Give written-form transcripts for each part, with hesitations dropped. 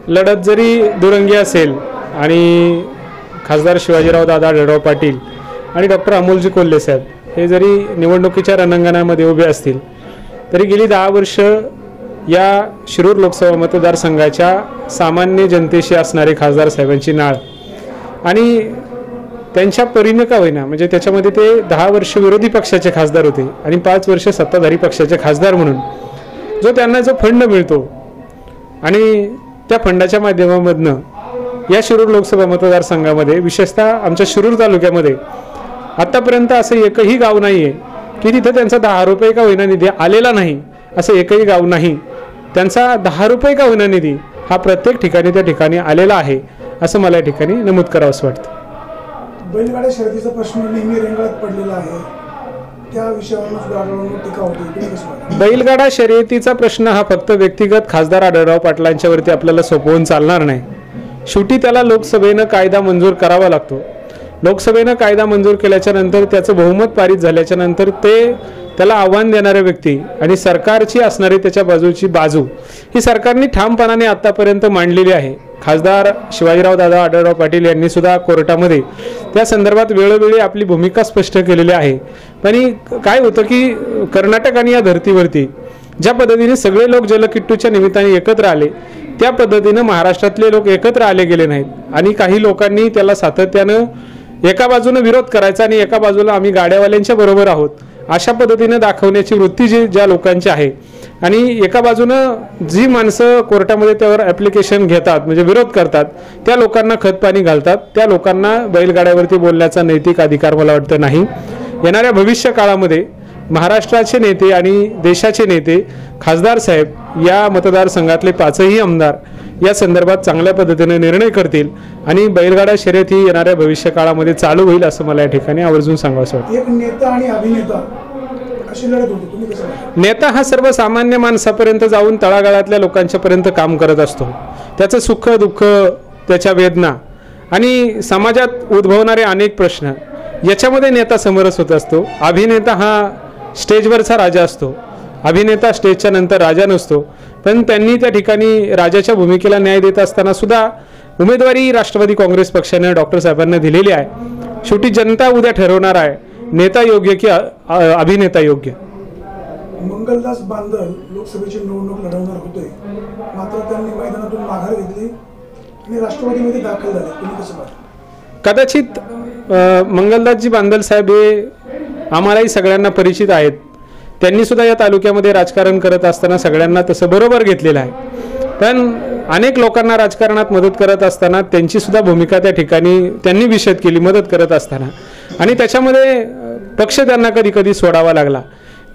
लढत जरी दुरंगी असेल आणि खासदार शिवाजीराव दादा आढळराव पाटील आणि डॉक्टर अमोलजी कोल्हे साहेब हे जरी निवडणुकीच्या रणांगणामध्ये उभे असतील तरी गेली 10 वर्ष या शिरूर लोकसभा मतदारसंघाच्या सामान्य जनतेशी असणारे खासदार साहेबांची नाळ आणि त्यांच्या परीने का होईना म्हणजे त्याच्यामध्ये ते 10 वर्ष विरोधी पक्षाचे खासदार होते आणि 5 वर्ष सत्ताधारी पक्षाचे खासदार म्हणून जो त्यांना जो फंड मिळतो आणि त्या फंडाच्या माध्यमामधनं या शिरूर लोकसभा मतदारसंघामध्ये विशेषतः आमच्या शिरूर तालुक्यामध्ये आतापर्यंत असं एकही गाव नाही आहे की तिथं त्यांचा 10 रुपये का होईना निधी आलेला नाही, असं एकही गाव नाही. त्यांचा 10 रुपये का होईना निधी हा प्रत्येक ठिकाणी त्या ठिकाणी आलेला आहे असं मला या ठिकाणी नमूद करावंसं वाटतं. बैलगाड्या शर्यतीचा प्रश्न नेहमी रेंगाळत पडलेला आहे, त्या विषयावर टीका होती. बैलगाडा शर्यतीचा प्रश्न हा फक्त व्यक्तिगत खासदार आढळराव पाटलांच्यावरती आपल्याला सोपवून चालणार नाही. शेवटी त्याला लोकसभेनं कायदा मंजूर करावा लागतो. लोकसभेनं कायदा मंजूर केल्याच्या नंतर त्याचं बहुमत पारित झाल्याच्या नंतर त्याला आव्हान देणारे व्यक्ती आणि सरकारची असणारी त्याच्या बाजूची बाजू ही सरकारने ठामपणाने आतापर्यंत मांडलेली आहे. खासदार शिवाजीराव दादा आढळराव पाटील यांनी सुद्धा कोर्टामध्ये त्या संदर्भात वेळोवेळी आपली भूमिका स्पष्ट केलेली आहे. पण काय होतं की कर्नाटक आणि या धर्तीवरती ज्या पद्धतीने सगळे लोक जलकिट्टूच्या निमित्ताने एकत्र आले त्या पद्धतीनं महाराष्ट्रातले लोक एकत्र आले गेले नाहीत आणि काही लोकांनी त्याला सातत्यानं एका बाजूने विरोध करायचा आणि एका बाजूला आम्ही गाड्यावाल्यांच्या बरोबर आहोत अशा पद्धतीने दाखवण्याची वृत्ती ज्या लोकांची आहे आणि एका बाजूनं जी माणसं कोर्टामध्ये त्यावर ॲप्लिकेशन घेतात म्हणजे विरोध करतात त्या लोकांना खतपाणी घालतात. त्या लोकांना बैलगाड्यावरती बोलण्याचा नैतिक अधिकार मला वाटतं नाही. येणाऱ्या भविष्य काळामध्ये महाराष्ट्राचे नेते आणि देशाचे नेते खासदार साहेब या मतदारसंघातले 5ही आमदार या संदर्भात चांगल्या पद्धतीने निर्णय करतील आणि बैलगाडा शर्यत ही येणाऱ्या भविष्य काळामध्ये चालू होईल असं मला या ठिकाणी आवर्जून सांगावंसं वाटतं. एक नेता आणि अभिनेता अशी लढत होती, तुम्ही कसं बघता? नेता हा सर्वसामान्य माणसापर्यंत जाऊन तळागाळातल्या लोकांच्यापर्यंत काम करत असतो. त्याचं सुख दुःख त्याच्या वेदना आणि समाजात उद्भवणारे अनेक प्रश्न याच्यामध्ये नेता समरस होत असतो. अभिनेता हा स्टेजवरचा राजा असतो. अभिनेता स्टेजच्या नंतर राजा नसतो. पण त्यांनी त्या ठिकाणी राजाच्या भूमिकेला न्याय देत असताना सुद्धा उमेदवारी राष्ट्रवादी काँग्रेस पक्षाने डॉक्टर साहेबांना दिलेली आहे. शेवटी जनता उद्या ठरवणार आहे नेता योग्य की अभिनेता योग्य. मंगलदास बांदल लोकसभेची निवडणूक लढवणार होते, मात्र त्यांनी मैदानातून माघार घेतली आणि राष्ट्रवादीमध्ये दाखल झाले. तुम्ही कसं पाहता? कदाचित मंगलदासजी बांदल साहेब हे आम्हालाही सगळ्यांना परिचित आहेत. त्यांनी सुद्धा या तालुक्यामध्ये राजकारण करत असताना सगळ्यांना तसं बरोबर घेतलेलं आहे. पण अनेक लोकांना राजकारणात मदत करत असताना त्यांची सुद्धा भूमिका त्या ठिकाणी त्यांनी विशद केली मदत करत असताना आणि त्याच्यामध्ये पक्ष त्यांना कधी कधी सोडावा लागला.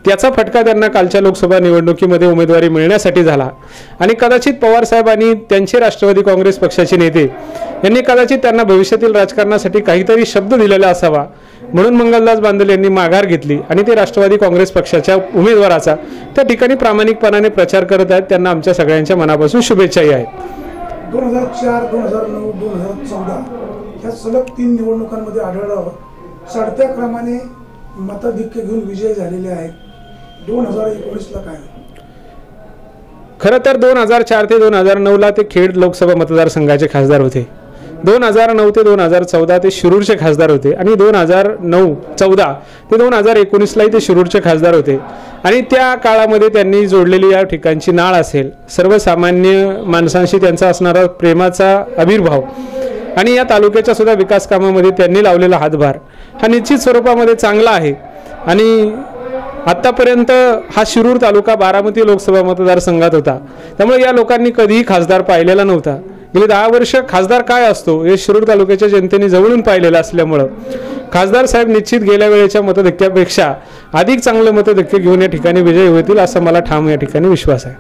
त्याचा फटका त्यांना कालच्या लोकसभा निवडणुकीमध्ये उमेदवारी मिळण्यासाठी झाला आणि कदाचित पवार साहेब आणि त्यांचे राष्ट्रवादी काँग्रेस पक्षाचे नेते यांनी कदाचित त्यांना भविष्यातील राजकारणासाठी काहीतरी शब्द दिलेला असावा म्हणून मंगलदास बांदल यांनी माघार घेतली आणि ते राष्ट्रवादी काँग्रेस पक्षाच्या उमेदवाराचा त्या ठिकाणी प्रामाणिकपणाने प्रचार करत आहेत. त्यांना आमच्या सगळ्यांच्या मनापासून शुभेच्छाही आहेत. 2004, 2009, 2014 या सलग 3 निवडणुकांमध्ये आढळराव चढत्या क्रमाने मताधिक्य घेऊन विजय झालेले आहेत. 2019ला काय? खरं तर 2004 ते 2009ला ते खेड लोकसभा मतदारसंघाचे खासदार होते. 2009 ते 2014 ते शिरूरचे खासदार होते आणि 2014 ते 2019लाही ते शिरूरचे खासदार होते आणि त्या काळामध्ये त्यांनी जोडलेली या ठिकाणची नाळ असेल, सर्वसामान्य माणसांशी त्यांचा असणारा प्रेमाचा आविर्भाव आणि या तालुक्याच्या सुद्धा विकास कामामध्ये त्यांनी लावलेला हातभार हा निश्चित स्वरूपामध्ये चांगला आहे. आणि आतापर्यंत हा शिरूर तालुका बारामती लोकसभा मतदारसंघात होता, त्यामुळे या लोकांनी कधीही खासदार पाहिलेला नव्हता. गेली 10 वर्ष खासदार काय असतो हे शिरूर तालुक्याच्या जनतेने जवळून पाहिलेलं असल्यामुळं खासदार साहेब निश्चित गेल्या वेळेच्या मतधक्क्यापेक्षा अधिक चांगलं मतधक्के घेऊन या ठिकाणी विजयी होतील असा मला ठाम या ठिकाणी विश्वास आहे.